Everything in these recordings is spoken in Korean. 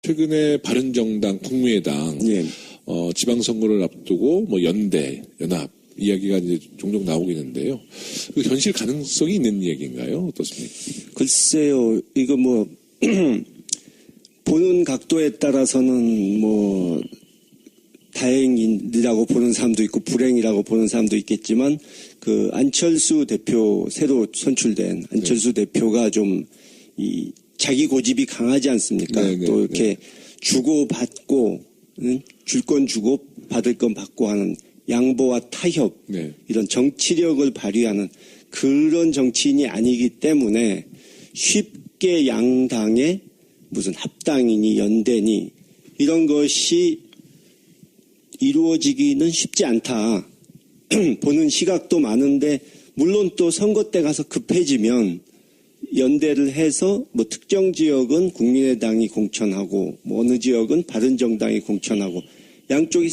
최근에 바른정당, 국민의당 예. 지방선거를 앞두고 뭐 연대, 연합 이야기가 이제 종종 나오고 있는데요. 그 현실 가능성이 있는 얘기인가요? 어떻습니까? 글쎄요, 이거 뭐 보는 각도에 따라서는 뭐 다행이라고 보는 사람도 있고 불행이라고 보는 사람도 있겠지만 그 안철수 대표 새로 선출된 안철수 대표가 좀 이 자기 고집이 강하지 않습니까? 네네, 또 이렇게 주고 받고 줄 건 주고 받을 건 받고 하는 양보와 타협 네. 이런 정치력을 발휘하는 그런 정치인이 아니기 때문에 쉽게 양당의 무슨 합당이니 연대니 이런 것이 이루어지기는 쉽지 않다. 보는 시각도 많은데 물론 또 선거 때 가서 급해지면 연대를 해서 뭐 특정 지역은 국민의당이 공천하고 뭐 어느 지역은 바른정당이 공천하고 양쪽이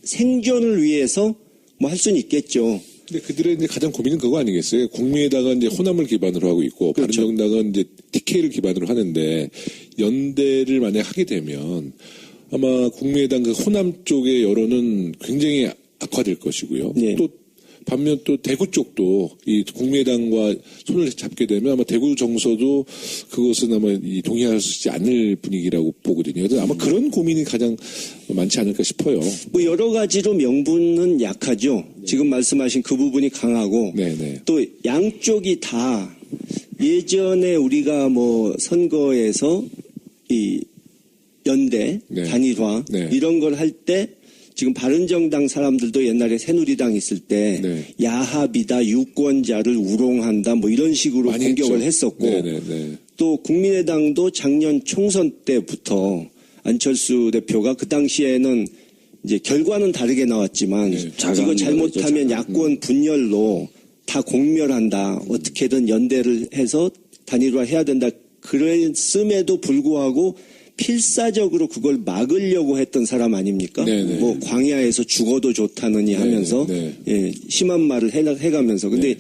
생존을 위해서 뭐 할 수는 있겠죠. 근데 그들의 이제 가장 고민은 그거 아니겠어요? 국민의당은 이제 호남을 기반으로 하고 있고 그렇죠. 바른정당은 이제 TK를 기반으로 하는데 연대를 만약 하게 되면 아마 국민의당 그 호남 쪽의 여론은 굉장히 악화될 것이고요. 네. 또 반면 또 대구 쪽도 이 국민의당과 손을 잡게 되면 아마 대구 정서도 그것은 아마 동의할 수 있지 않을 분위기라고 보거든요. 그래서 아마 그런 고민이 가장 많지 않을까 싶어요. 뭐 여러 가지로 명분은 약하죠. 지금 말씀하신 그 부분이 강하고 네네. 또 양쪽이 다 예전에 우리가 뭐 선거에서 이 연대, 네. 단일화 네. 이런 걸 할 때 지금 바른정당 사람들도 옛날에 새누리당 있을 때 네. 야합이다, 유권자를 우롱한다 뭐 이런 식으로 많이 공격을 했죠. 했었고 네네네. 또 국민의당도 작년 총선 때부터 안철수 대표가 그 당시에는 이제 결과는 다르게 나왔지만 네. 이거 잘못하면 야권 분열로 다 공멸한다. 어떻게든 연대를 해서 단일화해야 된다. 그랬음에도 불구하고 필사적으로 그걸 막으려고 했던 사람 아닙니까? 네네. 뭐 광야에서 죽어도 좋다느니 하면서 네네. 예, 심한 말을 해가면서 근데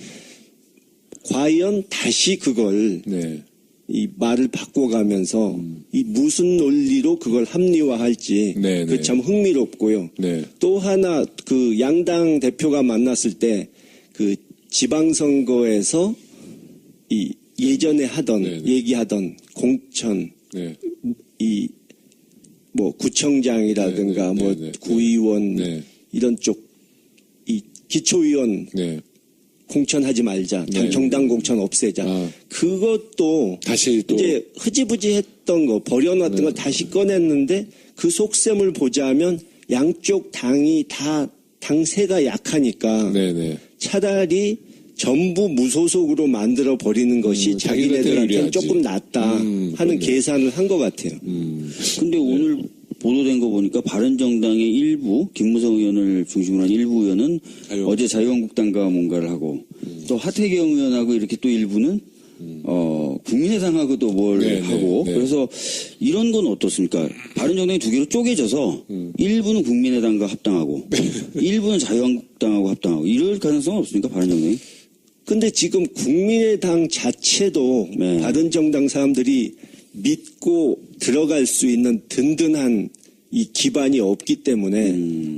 과연 다시 그걸 네. 이 말을 바꿔가면서 이 무슨 논리로 그걸 합리화할지 네네. 그 참 흥미롭고요. 네. 또 하나 그 양당 대표가 만났을 때 그 지방선거에서 이 예전에 하던 네네. 얘기하던 공천 네. 이 뭐 구청장이라든가 네네. 뭐 네네. 구의원 네. 이런 쪽 이 기초의원 네. 공천하지 말자. 네. 정당 공천 없애자. 아. 그것도 다시 또 이제 흐지부지했던 거 버려놨던 거 다시 꺼냈는데 그 속셈을 보자면 양쪽 당이 다 당세가 약하니까 네네. 차라리 전부 무소속으로 만들어 버리는 것이 자기네들한테는 유리하지. 조금 낫다 하는 그러네. 계산을 한 것 같아요. 근데 오늘 보도된 거 보니까 바른정당의 일부 김무성 의원을 중심으로 한 일부 의원은 어제 자유한국당과 뭔가를 하고 또 하태경 의원하고 이렇게 또 일부는 국민의당하고도 뭘 네, 하고 네, 네. 그래서 이런 건 어떻습니까? 바른정당이 두 개로 쪼개져서 일부는 국민의당과 합당하고 일부는 자유한국당하고 합당하고 이럴 가능성은 없습니까? 바른정당이? 근데 지금 국민의당 자체도 네. 바른정당 사람들이 믿고 들어갈 수 있는 든든한 이 기반이 없기 때문에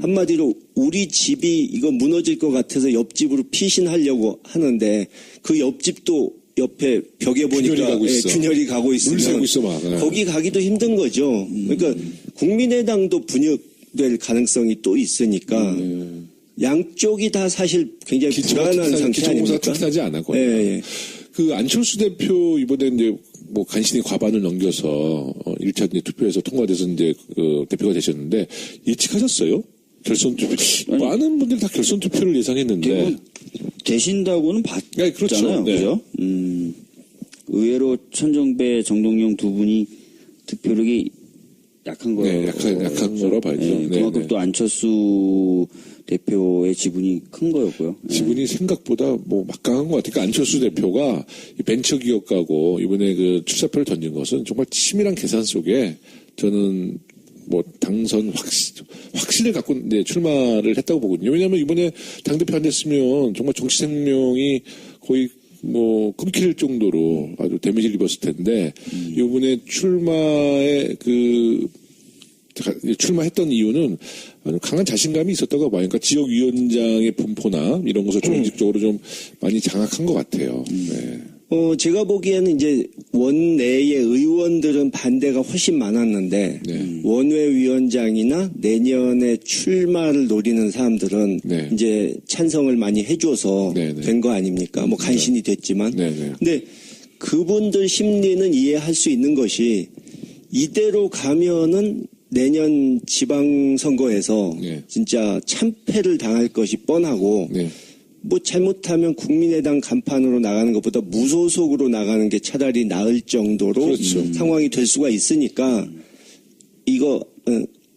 한마디로 우리 집이 이거 무너질 것 같아서 옆집으로 피신하려고 하는데 그 옆집도 옆에 벽에 보니까 균열이 가고 있어. 균열이 가고 물 새고 있으면 있어 막. 네. 거기 가기도 힘든 거죠. 그러니까 국민의당도 분열될 가능성이 또 있으니까 양쪽이 다 사실 굉장히 불안한 상태 기초공사 아닙니까? 특사지 않았고. 예, 예. 그 안철수 대표 이번에 이제 뭐 간신히 과반을 넘겨서 1차 이제 투표에서 통과돼서 이제 그 대표가 되셨는데 예측하셨어요? 결선 투표. 많은 분들이 다 결선 투표를 예상했는데. 대부분 되신다고는 네, 그렇죠. 봤잖아요. 네. 그죠? 의외로 천정배, 정동영 두 분이 득표력이 약한 거예요. 네, 약한 거로 봐야죠. 네, 그만큼 네. 또 안철수 대표의 지분이 큰 거였고요. 네. 지분이 생각보다 뭐 막강한 것 같아요. 그러니까 안철수 대표가 이 벤처기업가고 이번에 그 출사표를 던진 것은 정말 치밀한 계산 속에 저는 뭐 당선 확신을 갖고 이제 출마를 했다고 보거든요. 왜냐하면 이번에 당대표 안 됐으면 정말 정치 생명이 거의 뭐 끊길 정도로 아주 데미지를 입었을 텐데 이번에 출마했던 이유는 아주 강한 자신감이 있었다고 봐요. 그러니까 지역위원장의 분포나 이런 것을 조직적으로 좀 많이 장악한 것 같아요. 네. 제가 보기에는 이제 원내의 의원들은 반대가 훨씬 많았는데 네. 원외위원장이나 내년에 출마를 노리는 사람들은 네. 이제 찬성을 많이 해줘서 네, 네. 된 거 아닙니까? 뭐 간신히 됐지만. 네, 네. 근데 그분들 심리는 이해할 수 있는 것이 이대로 가면은 내년 지방선거에서 네. 진짜 참패를 당할 것이 뻔하고 네. 뭐 잘못하면 국민의당 간판으로 나가는 것보다 무소속으로 나가는 게 차라리 나을 정도로 그렇죠. 상황이 될 수가 있으니까 이거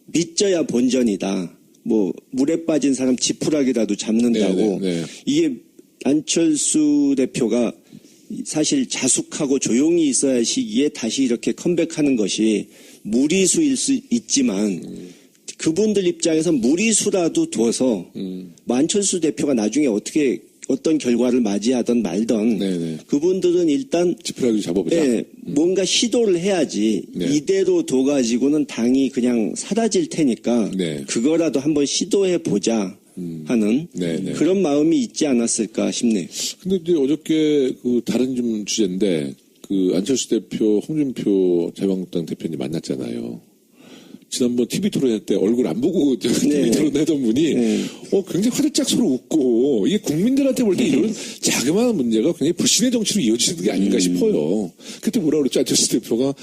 믿져야 본전이다. 뭐 물에 빠진 사람 지푸라기라도 잡는다고. 네, 네, 네. 이게 안철수 대표가 사실 자숙하고 조용히 있어야 할 시기에 다시 이렇게 컴백하는 것이 무리수일 수 있지만 그분들 입장에서 무리수라도 둬서 안철수 대표가 나중에 어떤 결과를 맞이하든 말든 네네. 그분들은 일단 지푸라기 잡아보자. 네, 뭔가 시도를 해야지 네. 이대로 둬가지고는 당이 그냥 사라질 테니까 네. 그거라도 한번 시도해 보자 하는 네네. 그런 마음이 있지 않았을까 싶네요. 근데 이제 어저께 그 다른 좀 주제인데 그 안철수 대표, 홍준표 자유한국당 대표님 만났잖아요. 지난번 TV 토론회 때 얼굴 안 보고 TV 토론하던 분이 굉장히 화들짝 서로 웃고 이게 국민들한테 볼 때 이런 자그마한 문제가 굉장히 불신의 정치로 이어지는 게 아닌가 싶어요. 그때 뭐라 그랬죠? 안철수 대표가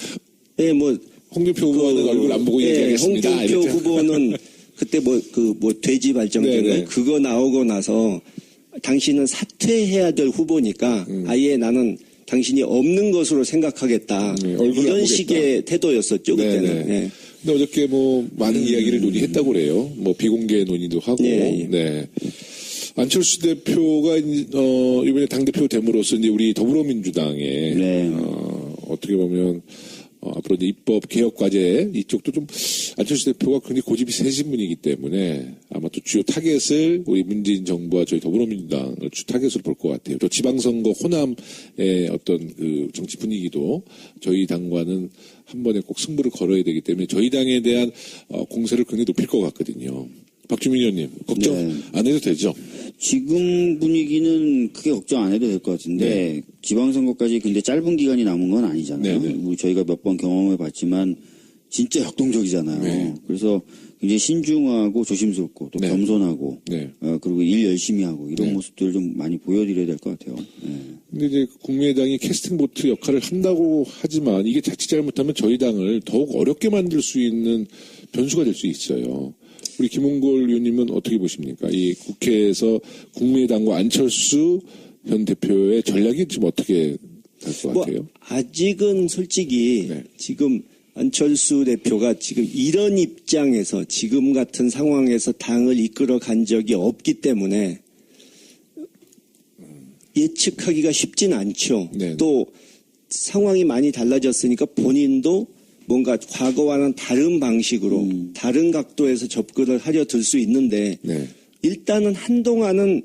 네, 뭐 홍준표 후보는 얼굴 안 보고 얘기하겠습니다. 홍준표 이랬죠. 후보는 그때 돼지 발정제인가요? 네네. 그거 나오고 나서 당신은 사퇴해야 될 후보니까 아예 나는 당신이 없는 것으로 생각하겠다. 얼굴을 안 이런 보겠다. 식의 태도였었죠, 그때는. 네네. 네. 근데 어저께 뭐 많은 이야기를 논의했다고 그래요. 뭐 비공개 논의도 하고. 예, 예. 네. 안철수 대표가 이번에 당대표 됨으로써 이제 우리 더불어민주당에 네. 어떻게 보면 앞으로 이제 입법 개혁 과제 이쪽도 좀 안철수 대표가 굉장히 고집이 세신 분이기 때문에 아마 또 주요 타겟을 우리 문재인 정부와 저희 더불어민주당을 주 타겟으로 볼 것 같아요. 또 지방선거 호남의 어떤 그 정치 분위기도 저희 당과는 한 번에 꼭 승부를 걸어야 되기 때문에 저희 당에 대한 공세를 굉장히 높일 것 같거든요. 박주민 의원님 걱정 네. 안 해도 되죠? 지금 분위기는 크게 걱정 안 해도 될 것 같은데 네. 지방선거까지 근데 짧은 기간이 남은 건 아니잖아요. 네, 네. 우리 저희가 몇 번 경험해 봤지만 진짜 역동적이잖아요. 네. 그래서 굉장히 신중하고 조심스럽고 또 네. 겸손하고 네. 그리고 일 열심히 하고 이런 네. 모습들을 좀 많이 보여드려야 될 것 같아요. 네. 근데 이제 국민의당이 캐스팅 보트 역할을 한다고 하지만 이게 자칫 잘못하면 저희 당을 더욱 어렵게 만들 수 있는 변수가 될 수 있어요. 우리 김홍걸 의원님은 어떻게 보십니까? 이 국회에서 국민의당과 안철수 현 대표의 전략이 지금 어떻게 될 것 같아요? 아직은 솔직히 네. 지금 안철수 대표가 지금 이런 입장에서 지금 같은 상황에서 당을 이끌어 간 적이 없기 때문에 예측하기가 쉽진 않죠. 네. 또 상황이 많이 달라졌으니까 본인도 뭔가 과거와는 다른 방식으로 다른 각도에서 접근을 하려 들 수 있는데 네. 일단은 한동안은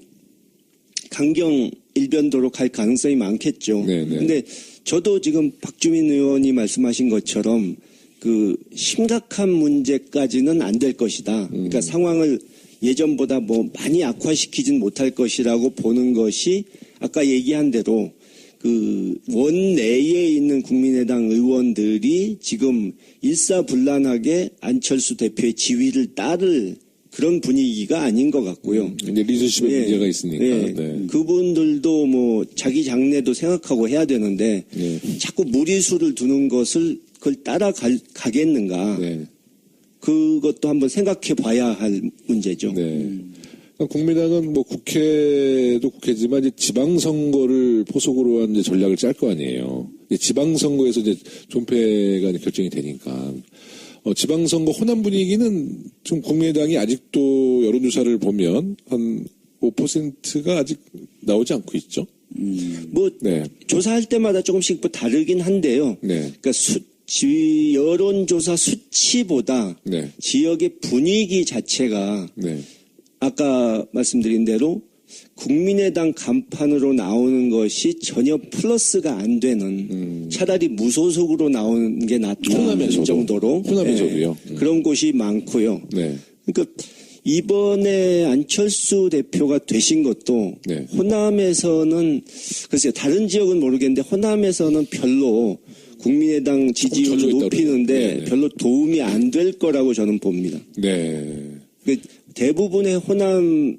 강경 일변도로 갈 가능성이 많겠죠. 네네. 근데 저도 지금 박주민 의원이 말씀하신 것처럼 그 심각한 문제까지는 안 될 것이다. 그러니까 상황을 예전보다 뭐 많이 악화시키진 못할 것이라고 보는 것이 아까 얘기한 대로 그 원내에 있는 국민의당 의원들이 지금 일사불란하게 안철수 대표의 지위를 따를 그런 분위기가 아닌 것 같고요. 이제 리더십에 예, 문제가 있으니까. 예. 네. 그분들도 뭐 자기 장래도 생각하고 해야 되는데 네. 자꾸 무리수를 두는 것을 그걸 따라가겠는가. 네. 그것도 한번 생각해 봐야 할 문제죠. 네. 국민당은 뭐 국회도 국회지만 이제 지방선거를 포석으로 한 이제 전략을 짤 거 아니에요. 이제 지방선거에서 이제 존폐가 이제 결정이 되니까. 지방선거 호남 분위기는 좀 국민의당이 아직도 여론조사를 보면 한 5%가 아직 나오지 않고 있죠. 뭐 네. 조사할 때마다 조금씩 뭐 다르긴 한데요. 네. 그러니까 여론조사 수치보다 네. 지역의 분위기 자체가 네. 아까 말씀드린 대로 국민의당 간판으로 나오는 것이 전혀 플러스가 안 되는 차라리 무소속으로 나오는 게 낫다 호남에서도. 정도로 호남에서도요. 그런 곳이 많고요. 네. 그러니까 이번에 안철수 대표가 되신 것도 네. 호남에서는 글쎄요 다른 지역은 모르겠는데 호남에서는 별로 국민의당 지지율을 젖어 있다고 높이는데 그러네요. 네. 별로 도움이 안 될 거라고 저는 봅니다. 네. 그 대부분의 호남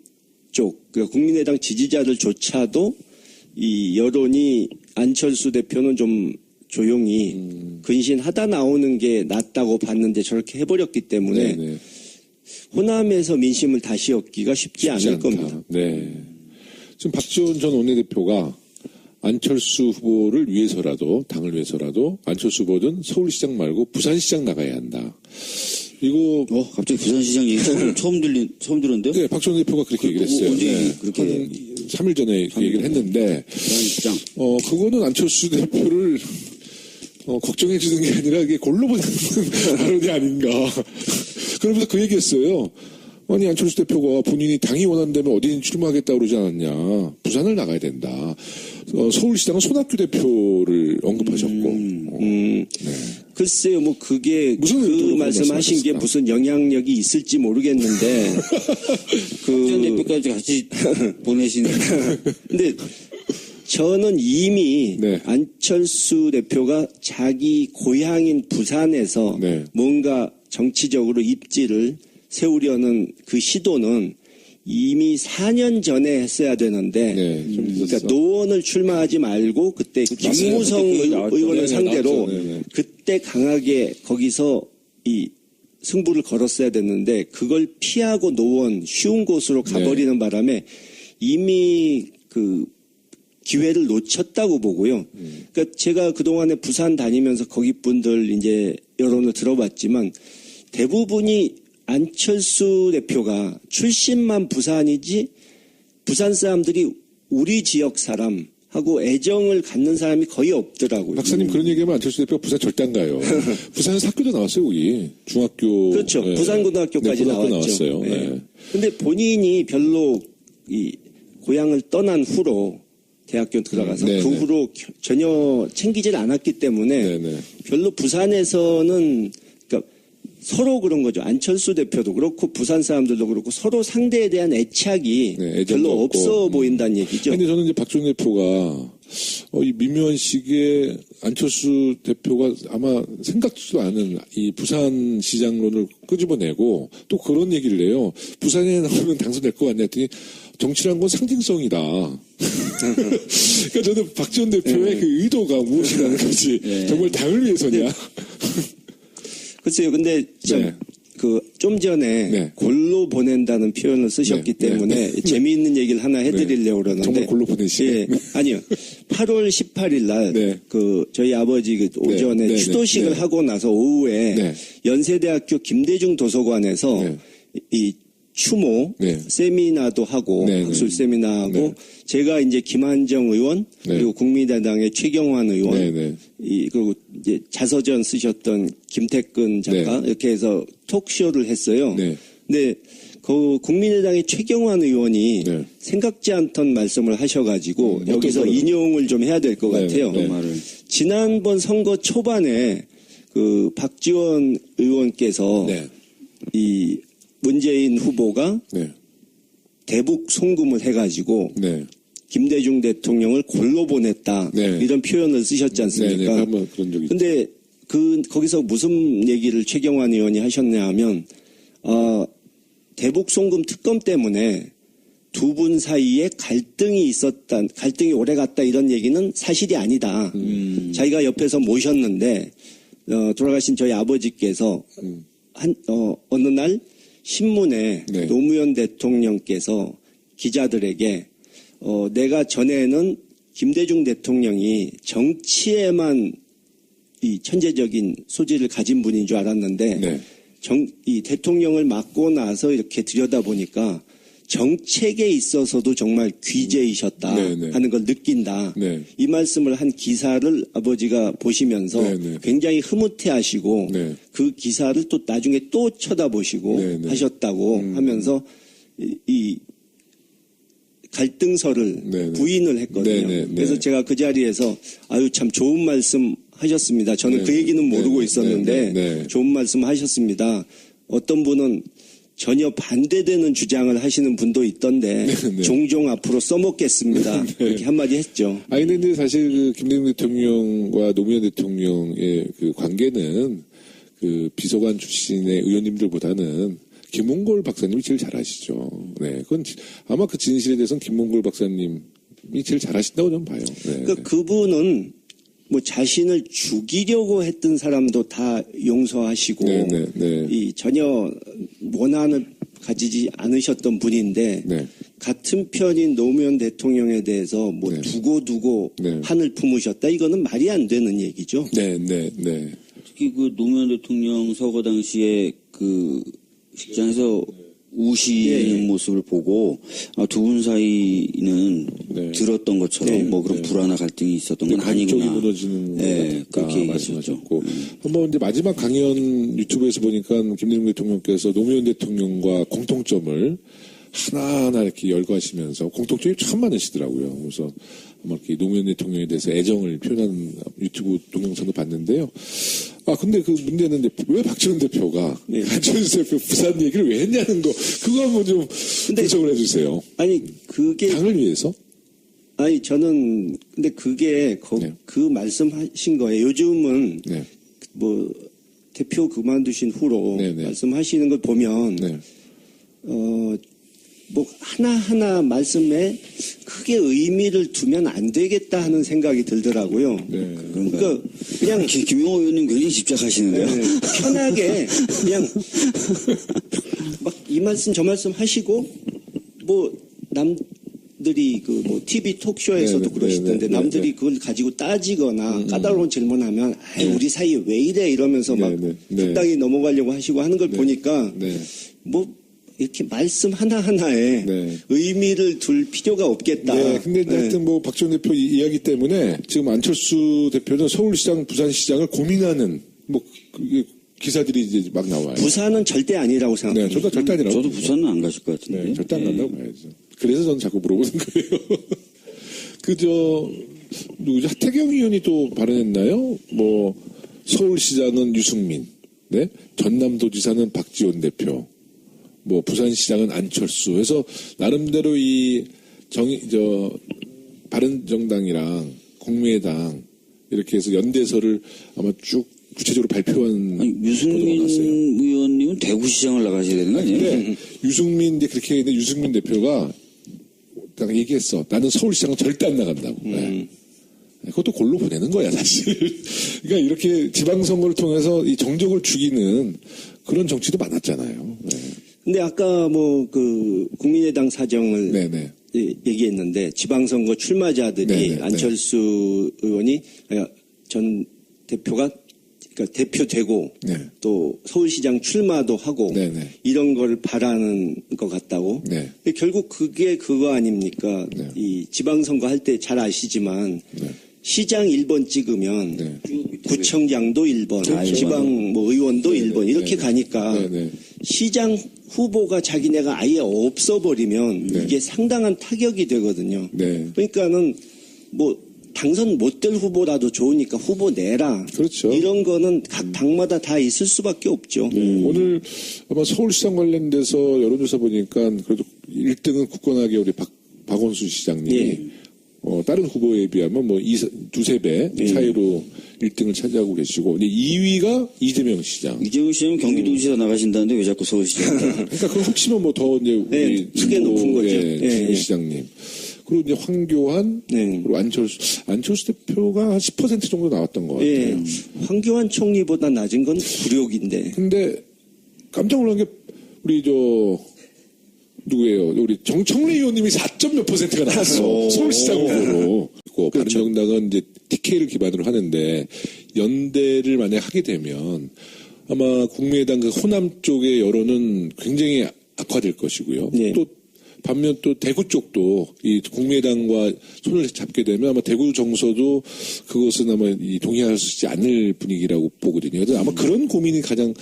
쪽 그러니까 국민의당 지지자들조차도 이 여론이 안철수 대표는 좀 조용히 근신하다 나오는 게 낫다고 봤는데 저렇게 해버렸기 때문에 네. 호남에서 민심을 다시 얻기가 쉽지 않을 않다. 겁니다. 네. 지금 박지원 전 원내대표가 안철수 후보를 위해서라도 당을 위해서라도 안철수 후보는 서울시장 말고 부산시장 나가야 한다. 이거 갑자기 부산시장 얘기 처음 들었는데요? 네, 박지원 대표가 그렇게 얘기를 했어요. 언제 네. 그렇게 한 3일 전에 그 얘기를 했는데 부산시장. 그거는 안철수 대표를 걱정해 주는 게 아니라 이게 골로 보내는 발언이 아닌가. 그러면서 그 얘기했어요. 아니 안철수 대표가 본인이 당이 원한다면 어디든 출마하겠다고 그러지 않았냐. 부산을 나가야 된다. 서울시장은 손학규 대표를 언급하셨고. 글쎄요, 뭐 그게 무슨 그 의도로 말씀하신 게 말씀하셨을까? 무슨 영향력이 있을지 모르겠는데 박지원 대표까지 같이 보내시는. 근데 저는 이미 네. 안철수 대표가 자기 고향인 부산에서 네. 뭔가 정치적으로 입지를 세우려는 그 시도는 이미 4년 전에 했어야 되는데 네, 좀 늦었어. 그러니까 노원을 출마하지 말고 그때 김무성 그때 나왔죠. 의원을 네, 상대로 나왔죠. 네. 그때 강하게 거기서 이 승부를 걸었어야 됐는데 그걸 피하고 노원 쉬운 곳으로 가버리는 바람에 이미 그 기회를 놓쳤다고 보고요. 그러니까 제가 그동안에 부산 다니면서 거기 분들 이제 여론을 들어봤지만 대부분이 안철수 대표가 출신만 부산이지 부산 사람들이 우리 지역 사람하고 애정을 갖는 사람이 거의 없더라고요. 박사님 그런 얘기하면 안철수 대표가 부산 절대 안 가요. 부산에서 학교도 나왔어요, 거기. 중학교. 그렇죠. 네. 부산고등학교까지 네, 고등학교 나왔죠. 나왔어요. 네. 근데 본인이 별로 이 고향을 떠난 후로 대학교 들어가서 네, 그 네. 후로 전혀 챙기질 않았기 때문에 네, 네. 별로 부산에서는 그러니까 서로 그런 거죠. 안철수 대표도 그렇고 부산 사람들도 그렇고 서로 상대에 대한 애착이 네, 애정도 별로 없고. 없어 보인다는 얘기죠. 근데 저는 이제 박지원 대표가 이 미묘한 시기에 안철수 대표가 아마 생각지도 않은 이 부산 시장론을 끄집어내고 또 그런 얘기를 해요. 부산에 나오면 당선될 것 같냐 했더니 정치란 건 상징성이다. 그러니까 저는 박지원 대표의 그 의도가 무엇이라는 거지. 정말 당을 위해서냐. 글쎄요. 근데 네. 좀 전에 네. 골로 보낸다는 표현을 쓰셨기 네. 때문에 재미있는 얘기를 하나 해드리려고 그러는데 정말 골로 보내시네. 예, 아니요. 8월 18일 날 네. 저희 아버지 그 오전에 네. 추도식을 네. 하고 나서 오후에 네. 연세대학교 김대중 도서관에서 네. 이 추모 네. 세미나도 하고 네, 네. 학술 세미나하고 네. 제가 이제 김한정 의원 네. 그리고 국민의당의 최경환 의원 네, 네. 그리고 이제 자서전 쓰셨던 김태근 작가 이렇게 해서 톡쇼를 했어요. 네. 근데 그 국민의당의 최경환 의원이 네. 생각지 않던 말씀을 하셔가지고 어떤 여기서 거를? 인용을 좀 해야 될 것 네, 같아요. 네. 말을. 지난번 선거 초반에 그 박지원 의원께서 네. 이 문재인 후보가 네. 대북 송금을 해가지고 네. 김대중 대통령을 골로 보냈다 네. 이런 표현을 쓰셨지 네. 네. 않습니까? 한번 그런 적이 있죠. 근데 거기서 무슨 얘기를 최경환 의원이 하셨냐 하면 대북 송금 특검 때문에 두 분 사이에 갈등이 오래 갔다 이런 얘기는 사실이 아니다. 자기가 옆에서 모셨는데 돌아가신 저희 아버지께서 어느 날 신문에 네. 노무현 대통령께서 기자들에게 내가 전에는 김대중 대통령이 정치에만 이 천재적인 소질을 가진 분인 줄 알았는데 네. 이 대통령을 맡고 나서 이렇게 들여다보니까 정책에 있어서도 정말 귀재이셨다 네, 네. 하는 걸 느낀다. 네. 이 말씀을 한 기사를 아버지가 보시면서 네, 네. 굉장히 흐뭇해하시고 네. 그 기사를 또 나중에 또 쳐다보시고 네, 네. 하셨다고 하면서 갈등설을 네네. 부인을 했거든요. 네네. 그래서 제가 그 자리에서 아유 참 좋은 말씀 하셨습니다. 저는 네네. 그 얘기는 모르고 네네. 있었는데 네네. 좋은 말씀 하셨습니다. 어떤 분은 전혀 반대되는 주장을 하시는 분도 있던데 네네. 종종 앞으로 써먹겠습니다. 이렇게 한마디 했죠. 아니, 근데 사실 그 김대중 대통령과 노무현 대통령의 그 관계는 그 비서관 출신의 의원님들보다는 김홍걸 박사님이 제일 잘 아시죠. 네. 그건 아마 그 진실에 대해서는 김홍걸 박사님이 제일 잘 아신다고 저는 봐요. 네. 그러니까 그분은 뭐 자신을 죽이려고 했던 사람도 다 용서하시고 네. 이 전혀 원한을 가지지 않으셨던 분인데 네. 같은 편인 노무현 대통령에 대해서 뭐 네. 두고 네. 한을 품으셨다 이거는 말이 안 되는 얘기죠. 네. 특히 그 노무현 대통령 서거 당시에 그 식장에서 우시는 예. 모습을 보고 두 분 사이는 네. 들었던 것처럼 네. 뭐 그런 불화나 갈등이 있었던 건 한쪽이 아니구나. 무너지는 네, 것 그렇게 같다 얘기하셨죠. 말씀하셨고 한번 이제 마지막 강연 유튜브에서 보니까 김대중 대통령께서 노무현 대통령과 공통점을 하나하나 이렇게 열거하시면서 공통점이 참 많으시더라고요. 그래서 아마 이렇게 노무현 대통령에 대해서 애정을 표현하는 유튜브 동영상도 봤는데요. 아 근데 그 문제는 이제 왜 박지원 대표가 안철수 대표 부산 얘기를 왜 했냐는 거 그거 한번 좀 분석을 해주세요. 아니 그게 당을 위해서? 아니 저는 근데 그게 네. 그 말씀하신 거예요. 요즘은 네. 뭐 대표 그만두신 후로 네네. 말씀하시는 걸 보면 네. 뭐 하나하나 말씀에 크게 의미를 두면 안 되겠다 하는 생각이 들더라고요. 네. 그러니까 그냥 김용호 의원님 굉장히 집착하시는데요. 네, 편하게 그냥 막 이 말씀 저 말씀 하시고 뭐 남들이 그 뭐 TV 톡쇼에서도 네네, 그러시던데 네네, 남들이 네네. 그걸 가지고 따지거나 까다로운 질문하면 아이 우리 사이에 왜 이래 이러면서 막 네네, 네. 적당히 넘어가려고 하시고 하는 걸 보니까 네. 뭐 이렇게 말씀 하나하나에 네. 의미를 둘 필요가 없겠다. 네, 근데 네. 하여튼 뭐 박지원 대표 이야기 때문에 지금 안철수 대표는 서울시장, 부산시장을 고민하는 뭐 그게 기사들이 이제 막 나와요. 부산은 절대 아니라고 네, 생각합니다. 저도 절대 아니라고. 저도 부산은 안 가실 것 같은데. 네, 절대 안 간다고 봐야죠. 그래서 저는 자꾸 물어보는 거예요. 누구죠? 하태경 의원이 또 발언했나요? 뭐 서울시장은 유승민, 네, 전남도지사는 박지원 대표. 뭐 부산시장은 안철수 해서 나름대로 바른정당이랑 국민의당 이렇게 해서 연대서를 아마 쭉 구체적으로 발표한 아니, 유승민 보도가 났어요. 의원님은 대구시장을 나가셔야 되는 거 아니에요? 근데 유승민 이제 그렇게 했는데 유승민 대표가 딱 얘기했어. 나는 서울시장은 절대 안 나간다고. 네. 그것도 골로 보내는 거야 사실. 그러니까 이렇게 지방선거를 통해서 이 정적을 죽이는 그런 정치도 많았잖아요. 네. 근데 아까 뭐 그 국민의당 사정을 네네. 얘기했는데 지방선거 출마자들이 네네, 안철수 의원이 전 대표가 그러니까 대표되고 네. 또 서울시장 출마도 하고 네네. 이런 걸 바라는 것 같다고. 네. 근데 결국 그게 그거 아닙니까? 네. 이 지방선거 할 때 잘 아시지만 네. 시장 1번 찍으면 네. 구청장도 1번, 그렇죠. 지방 뭐 의원도 네네. 1번 이렇게 네네. 가니까 네네. 시장 후보가 자기네가 아예 없어버리면 네. 이게 상당한 타격이 되거든요. 네. 그러니까는 뭐 당선 못 될 후보라도 좋으니까 후보 내라. 그렇죠. 이런 거는 각 당마다 다 있을 수밖에 없죠. 오늘 아마 서울시장 관련돼서 여론조사 보니까 그래도 1등은 굳건하게 우리 박원순 시장님이 예. 다른 후보에 비하면 뭐 두세 배 차이로 1등을 차지하고 계시고 근데 2위가 이재명 시장. 이재용 씨는 경기도지사 나가신다는데 왜 자꾸 서울시장? 그러니까 그걸 훔치면 뭐 더 이제 네, 우리 크게 높은 거죠. 예, 예, 예. 시장님. 그리고 이제 황교안 네. 그리고 안철수 대표가 한 10% 정도 나왔던 것 같아요. 예. 황교안 총리보다 낮은 건 굴욕인데. 근데 깜짝 놀란 게 우리 누구예요? 우리 정청래 의원님이 4몇 %가 나왔어. 서울시장 후보로. 그렇죠. 바른정당은 이제 TK를 기반으로 하는데 연대를 만약 하게 되면 아마 국민의당 그 호남 쪽의 여론은 굉장히 악화될 것이고요. 네. 또 반면 또 대구 쪽도 이 국민의당과 손을 잡게 되면 아마 대구 정서도 그것은 아마 이 동의하지 않을 분위기라고 보거든요. 그래서 아마 그런 고민이 가장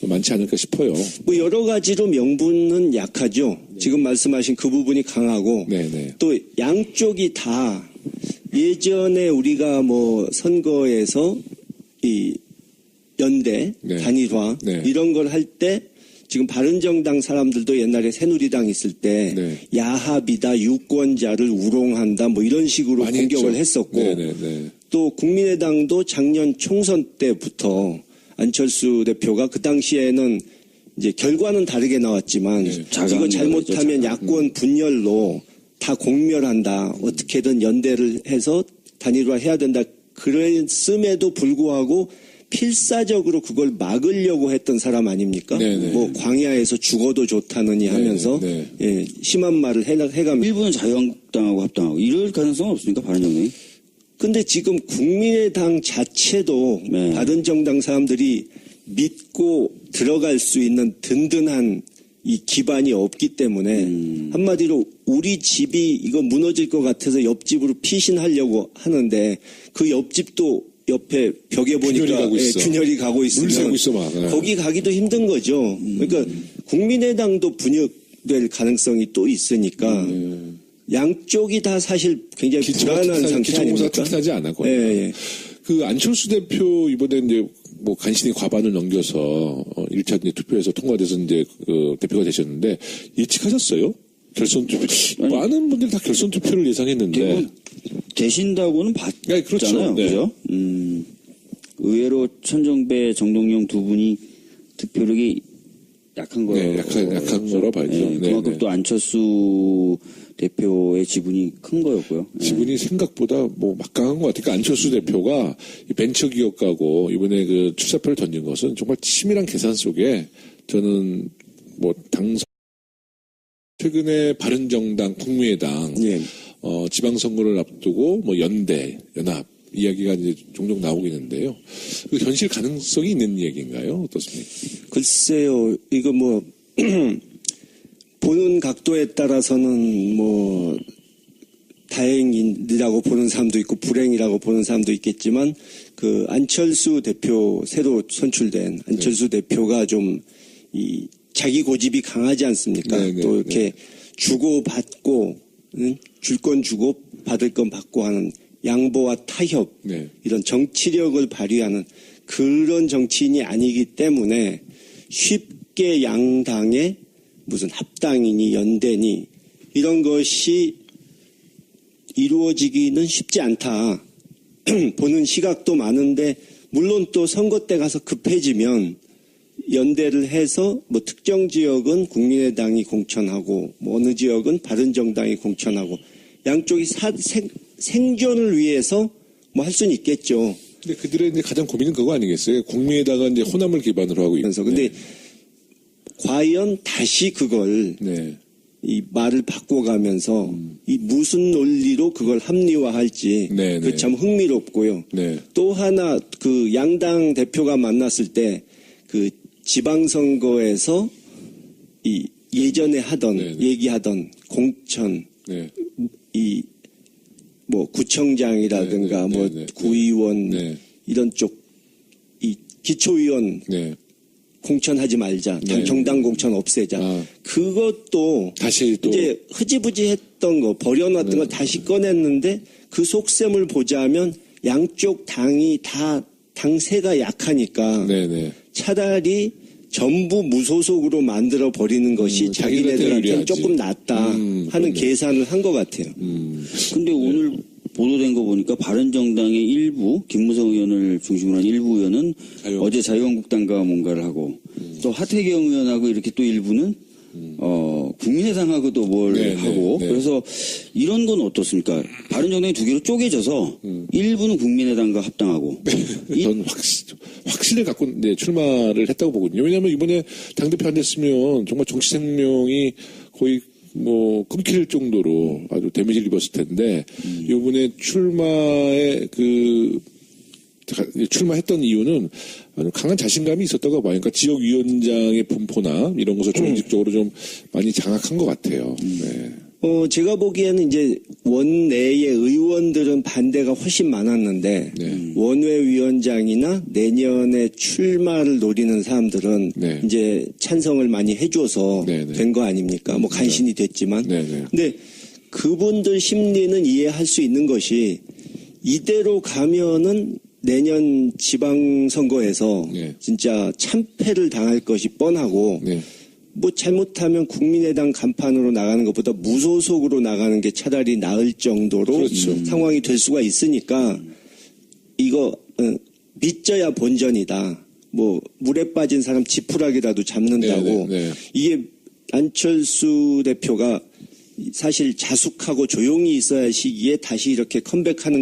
많지 않을까 싶어요. 뭐 여러 가지로 명분은 약하죠. 지금 말씀하신 그 부분이 강하고 네네. 또 양쪽이 다 예전에 우리가 뭐 선거에서 이 연대, 네. 단일화 네. 이런 걸 할 때 지금 바른정당 사람들도 옛날에 새누리당 있을 때 네. 야합이다, 유권자를 우롱한다 뭐 이런 식으로 많이 공격을 했죠. 했었고 네네네. 또 국민의당도 작년 총선 때부터 안철수 대표가 그 당시에는 이제 결과는 다르게 나왔지만 네. 이거 잘못하면 야권 분열로 다 공멸한다. 어떻게든 연대를 해서 단일화해야 된다. 그랬음에도 불구하고 필사적으로 그걸 막으려고 했던 사람 아닙니까? 네네. 뭐 광야에서 죽어도 좋다느니 하면서 네네. 예, 심한 말을 해가면서 일부는 자유한국당하고 합당하고 이럴 가능성은 없습니까? 바른정당이? 근데 지금 국민의당 자체도 네. 바른정당 사람들이 믿고 들어갈 수 있는 든든한 이 기반이 없기 때문에 한마디로 우리 집이 이거 무너질 것 같아서 옆집으로 피신하려고 하는데 그 옆집도 옆에 벽에 보니까 균열이 가고 있어. 균열이 가고 물 있으면 새고 있어 막. 네. 거기 가기도 힘든 거죠. 그러니까 국민의당도 분열될 가능성이 또 있으니까 양쪽이 다 사실 굉장히 불안한 상태 기초공사 아닙니까? 특하지 않았고. 예, 예. 그 안철수 대표 이번에 이제 뭐 간신히 과반을 넘겨서 1차 이제 투표에서 통과돼서 이제 그 대표가 되셨는데 예측하셨어요? 결선 투표. 많은 분들이 다 결선 투표를 예상했는데. 대부분 되신다고는 네, 그렇죠. 봤잖아요. 네. 그죠? 의외로 천정배, 정동영 두 분이 득표력이 약한 거예요. 네, 약한 거로 봐야죠. 네, 그만큼 네. 또 안철수 대표의 지분이 큰 거였고요. 지분이 생각보다 뭐 막강한 것 같아요. 그러니까 안철수 대표가 이 벤처 기업가고 이번에 그 출사표를 던진 것은 정말 치밀한 계산 속에 저는 뭐 당선 최근에 바른정당, 국민의당 예. 지방선거를 앞두고 뭐 연대, 연합 이야기가 이제 종종 나오고 있는데요. 그 현실 가능성이 있는 얘기인가요? 어떻습니까? 글쎄요, 이거 뭐, 보는 각도에 따라서는 뭐, 다행이라고 보는 사람도 있고, 불행이라고 보는 사람도 있겠지만, 그, 안철수 대표, 새로 선출된 안철수 대표가 좀, 이, 자기 고집이 강하지 않습니까? 네, 네, 또 이렇게 주고받고, 줄 건 주고, 받을 건 받고 하는 양보와 타협, 네. 이런 정치력을 발휘하는 그런 정치인이 아니기 때문에 쉽게 양당의 무슨 합당이니 연대니 이런 것이 이루어지기는 쉽지 않다. 보는 시각도 많은데 물론 또 선거 때 가서 급해지면 연대를 해서 뭐 특정 지역은 국민의당이 공천하고 뭐 어느 지역은 바른정당이 공천하고 양쪽이 생존을 위해서 뭐 할 수는 있겠죠. 근데 그들의 이제 가장 고민은 그거 아니겠어요? 국민에다가 이제 호남을 기반으로 하고 있면서. 근데 과연 다시 그걸 네. 이 말을 바꿔가면서 이 무슨 논리로 그걸 합리화할지 네, 그 네. 참 흥미롭고요. 네. 또 하나 그 양당 대표가 만났을 때 그 지방선거에서 이 예전에 하던 네, 네. 얘기하던 공천 네. 이 뭐 구청장이라든가 네, 네, 뭐 네, 네. 구의원 네. 이런 쪽 이 기초의원 네. 공천하지 말자. 네. 정당 공천 없애자. 아. 그것도 다시 또. 이제 흐지부지했던 거 버려놨던 걸 다시 꺼냈는데 그 속셈을 보자면 양쪽 당이 다 당세가 약하니까 네네. 차라리 전부 무소속으로 만들어 버리는 것이 자기들한테 자기네들한테 유리하지. 조금 낫다 하는 그렇네. 계산을 한 것 같아요. 근데 오늘 보도된 거 보니까 바른정당의 일부, 김무성 의원을 중심으로 한 일부 의원은 어제 자유한국당과 뭔가를 하고 또 하태경 의원하고 이렇게 또 일부는 국민의당하고도 뭘 네, 하고 네, 네. 그래서 이런 건 어떻습니까? 바른정당이 두 개로 쪼개져서 일부는 국민의당과 합당하고 전 확신을 갖고 네, 출마를 했다고 보거든요. 왜냐하면 이번에 당대표 안 됐으면 정말 정치 생명이 거의 뭐 끊길 정도로 아주 데미지를 입었을 텐데 이번에 출마의 그 출마했던 이유는 강한 자신감이 있었다고 봐요. 그러니까 지역위원장의 분포나 이런 것을 조직적으로 좀 많이 장악한 것 같아요. 네. 제가 보기에는 이제 원내의 의원들은 반대가 훨씬 많았는데 네. 원외위원장이나 내년에 출마를 노리는 사람들은 네. 이제 찬성을 많이 해줘서 네, 네. 된 거 아닙니까? 뭐 간신히 됐지만. 네, 네. 근데 그분들 심리는 이해할 수 있는 것이 이대로 가면은 내년 지방선거에서 네. 진짜 참패를 당할 것이 뻔하고 네. 뭐 잘못하면 국민의당 간판으로 나가는 것보다 무소속으로 나가는 게 차라리 나을 정도로 그렇죠. 상황이 될 수가 있으니까 이거 믿져야 본전이다. 뭐 물에 빠진 사람 지푸라기라도 잡는다고. 네, 네, 네. 이게 안철수 대표가 사실 자숙하고 조용히 있어야 할 시기에 다시 이렇게 컴백하는